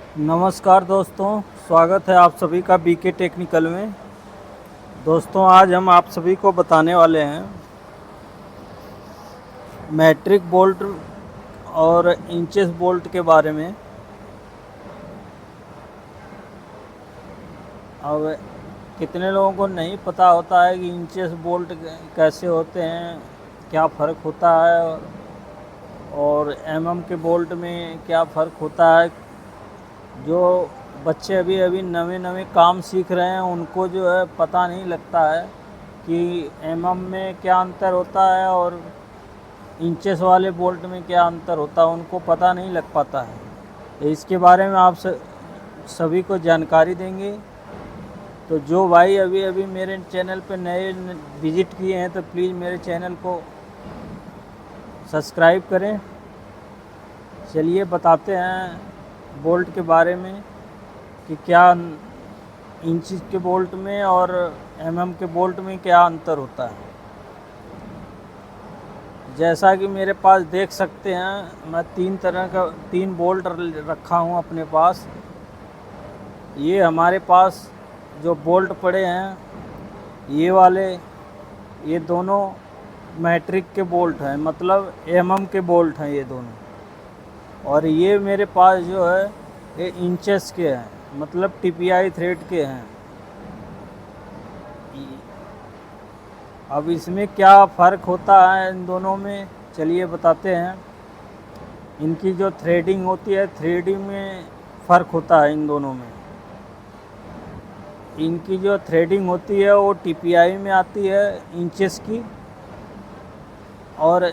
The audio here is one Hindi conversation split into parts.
नमस्कार दोस्तों, स्वागत है आप सभी का बीके टेक्निकल में। दोस्तों, आज हम आप सभी को बताने वाले हैं मैट्रिक बोल्ट और इंचेस बोल्ट के बारे में। अब कितने लोगों को नहीं पता होता है कि इंचेस बोल्ट कैसे होते हैं, क्या फ़र्क होता है, और एमएम के बोल्ट में क्या फ़र्क होता है। जो बच्चे अभी अभी नवे नवे काम सीख रहे हैं उनको जो है पता नहीं लगता है कि एमएम में क्या अंतर होता है और इंचेस वाले बोल्ट में क्या अंतर होता है, उनको पता नहीं लग पाता है। तो इसके बारे में आप सभी को जानकारी देंगे। तो जो भाई अभी अभी मेरे चैनल पे नए विज़िट किए हैं तो प्लीज़ मेरे चैनल को सब्सक्राइब करें। चलिए बताते हैं बोल्ट के बारे में कि क्या इंचेस के बोल्ट में और एमएम के बोल्ट में क्या अंतर होता है। जैसा कि मेरे पास देख सकते हैं, मैं तीन बोल्ट रखा हूँ अपने पास। ये हमारे पास जो बोल्ट पड़े हैं, ये वाले, ये दोनों मैट्रिक के बोल्ट हैं, मतलब एमएम के बोल्ट हैं ये दोनों। और ये मेरे पास जो है ये इंचेस के हैं, मतलब टीपीआई थ्रेड के हैं। अब इसमें क्या फ़र्क होता है इन दोनों में, चलिए बताते हैं। इनकी जो थ्रेडिंग होती है, थ्रेडिंग में फ़र्क होता है इन दोनों में। इनकी जो थ्रेडिंग होती है वो टीपीआई में आती है इंचेस की, और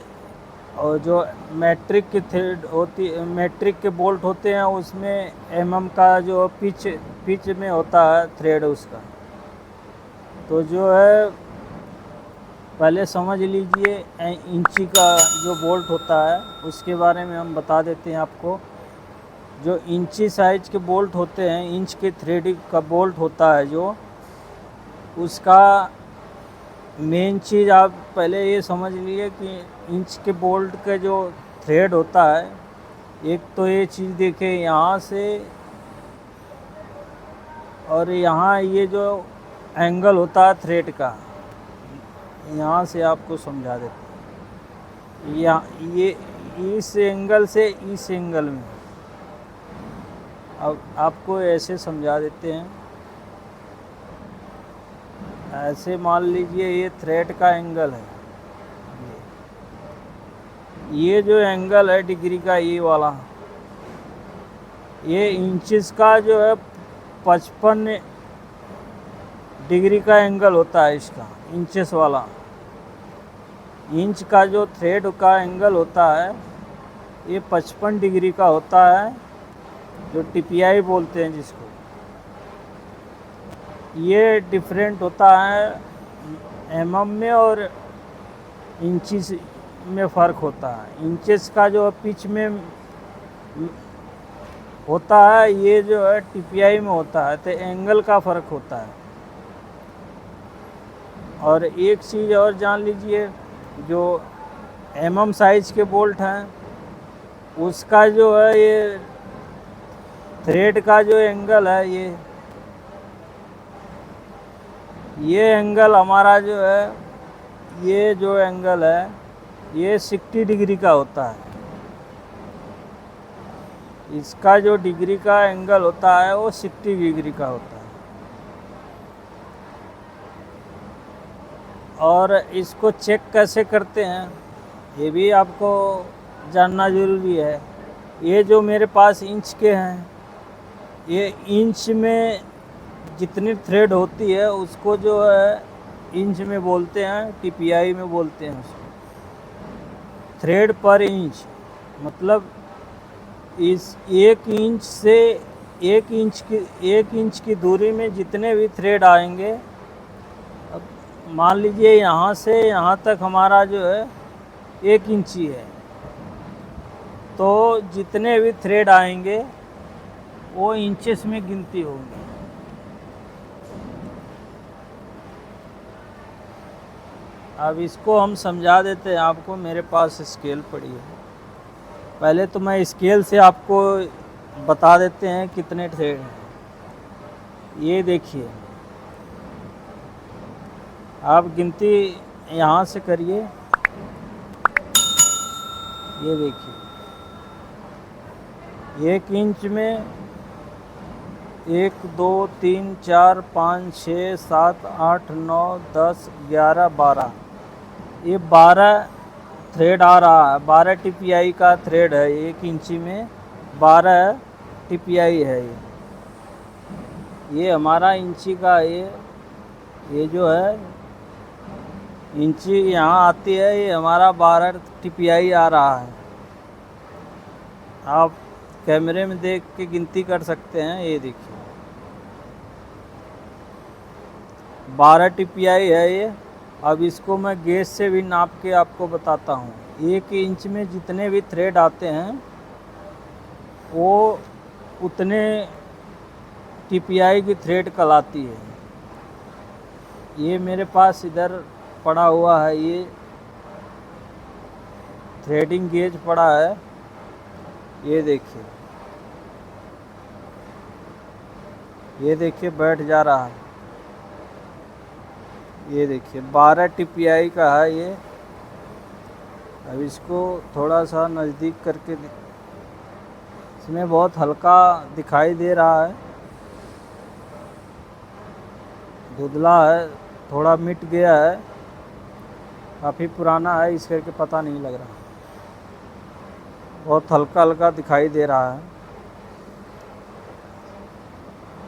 जो मैट्रिक की थ्रेड होती है, मैट्रिक के बोल्ट होते हैं, उसमें एमएम का जो पिच में होता है थ्रेड उसका। तो जो है पहले समझ लीजिए इंची का जो बोल्ट होता है उसके बारे में हम बता देते हैं आपको। जो इंची साइज के बोल्ट होते हैं, इंच के थ्रेडिंग का बोल्ट होता है जो, उसका मेन चीज़ आप पहले ये समझ लीजिए कि इंच के बोल्ट का जो थ्रेड होता है, एक तो ये चीज़ देखें यहाँ से, और यहाँ ये जो एंगल होता है थ्रेड का, यहाँ से आपको समझा देते हैं। ये इस एंगल से इस एंगल में, अब आपको ऐसे समझा देते हैं। ऐसे मान लीजिए ये थ्रेड का एंगल है, ये जो एंगल है डिग्री का, ये वाला, ये इंचेस का जो है 55 डिग्री का एंगल होता है इसका, इंचेस वाला। इंच का जो थ्रेड का एंगल होता है ये 55 डिग्री का होता है, जो टीपीआई बोलते हैं जिसको। ये डिफरेंट होता है एमएम में, और इंचेस में फ़र्क होता है। इंचेस का जो पिच में होता है, ये जो है टीपीआई में होता है, तो एंगल का फ़र्क होता है। और एक चीज़ और जान लीजिए, जो एमएम साइज के बोल्ट हैं उसका जो है ये थ्रेड का जो एंगल है, ये एंगल हमारा जो है, ये जो एंगल है ये 60 डिग्री का होता है। इसका जो डिग्री का एंगल होता है वो 60 डिग्री का होता है। और इसको चेक कैसे करते हैं ये भी आपको जानना ज़रूरी है। ये जो मेरे पास इंच के हैं, ये इंच में जितनी थ्रेड होती है उसको जो है इंच में बोलते हैं, टीपीआई में बोलते हैं उसको। थ्रेड पर इंच, मतलब इस एक इंच की दूरी में जितने भी थ्रेड आएंगे, अब मान लीजिए यहाँ से यहाँ तक हमारा जो है 1 इंची है, तो जितने भी थ्रेड आएंगे वो इंचेस में गिनती होगी। अब इसको हम समझा देते हैं आपको। मेरे पास स्केल पड़ी है, पहले तो मैं स्केल से आपको बता देते हैं कितने थ्रेड हैं। ये देखिए, आप गिनती यहाँ से करिए। ये देखिए, 1 इंच में 1 2 3 4 5 6 7 8 9 10 11 12, ये 12 थ्रेड आ रहा है। 12 TPI का थ्रेड है। 1 इंची में 12 TPI है। ये हमारा इंची का ये जो है इंची यहाँ आती है, ये हमारा 12 TPI आ रहा है। आप कैमरे में देख के गिनती कर सकते हैं। ये देखिए, 12 TPI है ये। अब इसको मैं गेज से भी नाप के आपको बताता हूँ। 1 इंच में जितने भी थ्रेड आते हैं वो उतने TPI की थ्रेड कहलाती है। ये मेरे पास इधर पड़ा हुआ है, ये थ्रेडिंग गेज पड़ा है। ये देखिए, ये देखिए बैठ जा रहा है। ये देखिए 12 TPI का है ये। अब इसको थोड़ा सा नज़दीक करके इसमें बहुत हल्का दिखाई दे रहा है, धुंधला है, थोड़ा मिट गया है, काफ़ी पुराना है, इस करके पता नहीं लग रहा। बहुत हल्का हल्का दिखाई दे रहा है।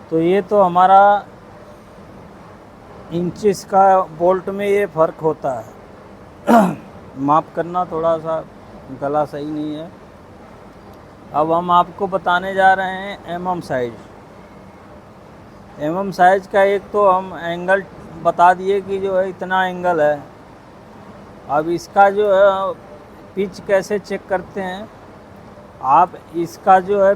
तो ये तो हमारा इंचेस का बोल्ट में ये फ़र्क होता है। माप करना थोड़ा सा गला सही नहीं है। अब हम आपको बताने जा रहे हैं mm साइज। mm साइज का एक तो हम एंगल बता दिए कि जो है इतना एंगल है। अब इसका जो है पिच कैसे चेक करते हैं, आप इसका जो है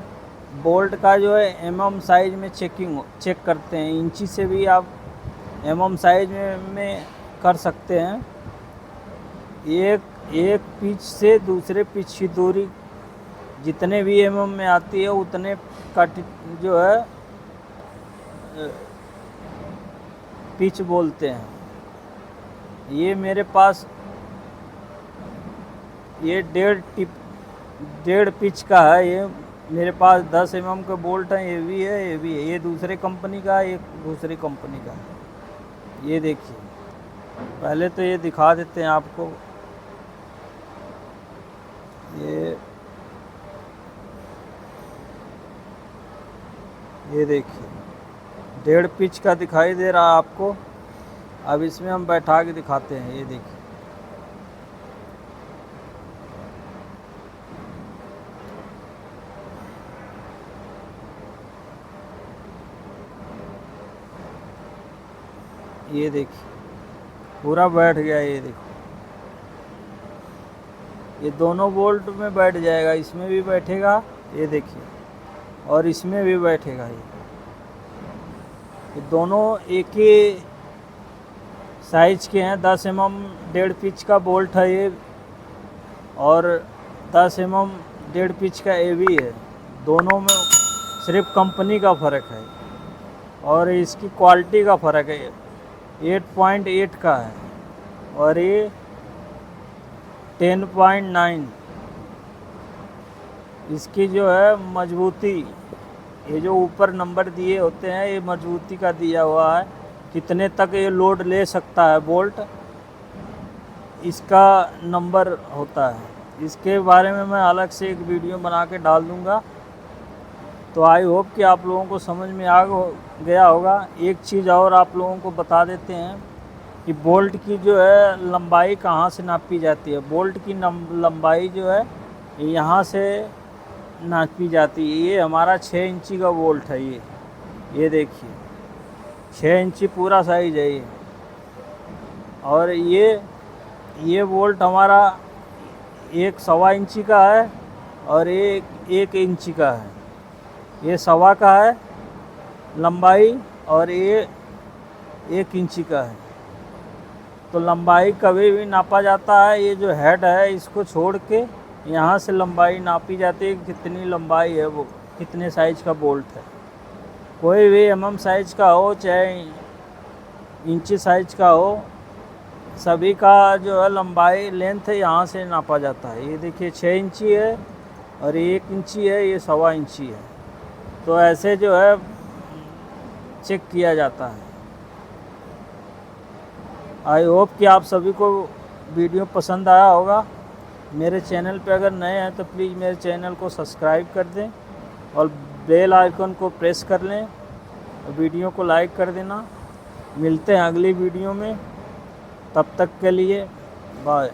बोल्ट का जो है mm साइज में चेक करते हैं। इंची से भी आप mm साइज में कर सकते हैं। एक पिच से दूसरे पिच की दूरी जितने भी mm में आती है उतने का जो है पिच बोलते हैं। ये मेरे पास ये 1.5 पिच का है। ये मेरे पास 10 mm के बोल्ट हैं। ये भी है, ये भी है। ये दूसरे कंपनी का है, एक दूसरी कंपनी का है। ये देखिए, पहले तो ये दिखा देते हैं आपको। ये देखिए 1.5 पिच का दिखाई दे रहा है आपको। अब इसमें हम बैठा के दिखाते हैं। ये देखिए, ये देखिए पूरा बैठ गया। ये देखो, ये दोनों बोल्ट में बैठ जाएगा, इसमें भी बैठेगा। ये देखिए, और इसमें भी बैठेगा। ये दोनों एक ही साइज के हैं। 10 mm 1.5 पिच का बोल्ट है ये, और 10 mm 1.5 पिच का ये भी है। दोनों में सिर्फ कंपनी का फ़र्क है और इसकी क्वालिटी का फ़र्क है। 8.8 का है और ये 10.9। इसकी जो है मजबूती, ये जो ऊपर नंबर दिए होते हैं, ये मजबूती का दिया हुआ है, कितने तक ये लोड ले सकता है बोल्ट, इसका नंबर होता है। इसके बारे में मैं अलग से एक वीडियो बना के डाल दूँगा। तो आई होप कि आप लोगों को समझ में आ गया होगा। एक चीज़ और आप लोगों को बता देते हैं कि बोल्ट की जो है लंबाई कहाँ से नापी जाती है। बोल्ट की लंबाई जो है यहाँ से नापी जाती है। ये हमारा 6 इंची का बोल्ट है। ये देखिए 6 इंची पूरा साइज है ये। और ये बोल्ट हमारा 1.25 इंची का है और 1 इंची का है। ये 1.25 का है लंबाई और ये 1 इंची का है। तो लंबाई कभी भी नापा जाता है। ये जो हेड है इसको छोड़ के यहाँ से लंबाई नापी जाती है, कितनी लंबाई है वो कितने साइज का बोल्ट है। कोई भी mm साइज का हो चाहे इंची साइज का हो, सभी का जो है लंबाई लेंथ है यहाँ से नापा जाता है। ये देखिए 6 इंची है और 1 इंची है, ये 1.25 इंची है। तो ऐसे जो है चेक किया जाता है। आई होप कि आप सभी को वीडियो पसंद आया होगा। मेरे चैनल पे अगर नए हैं तो प्लीज़ मेरे चैनल को सब्सक्राइब कर दें और बेल आइकन को प्रेस कर लें और वीडियो को लाइक कर देना। मिलते हैं अगली वीडियो में, तब तक के लिए बाय।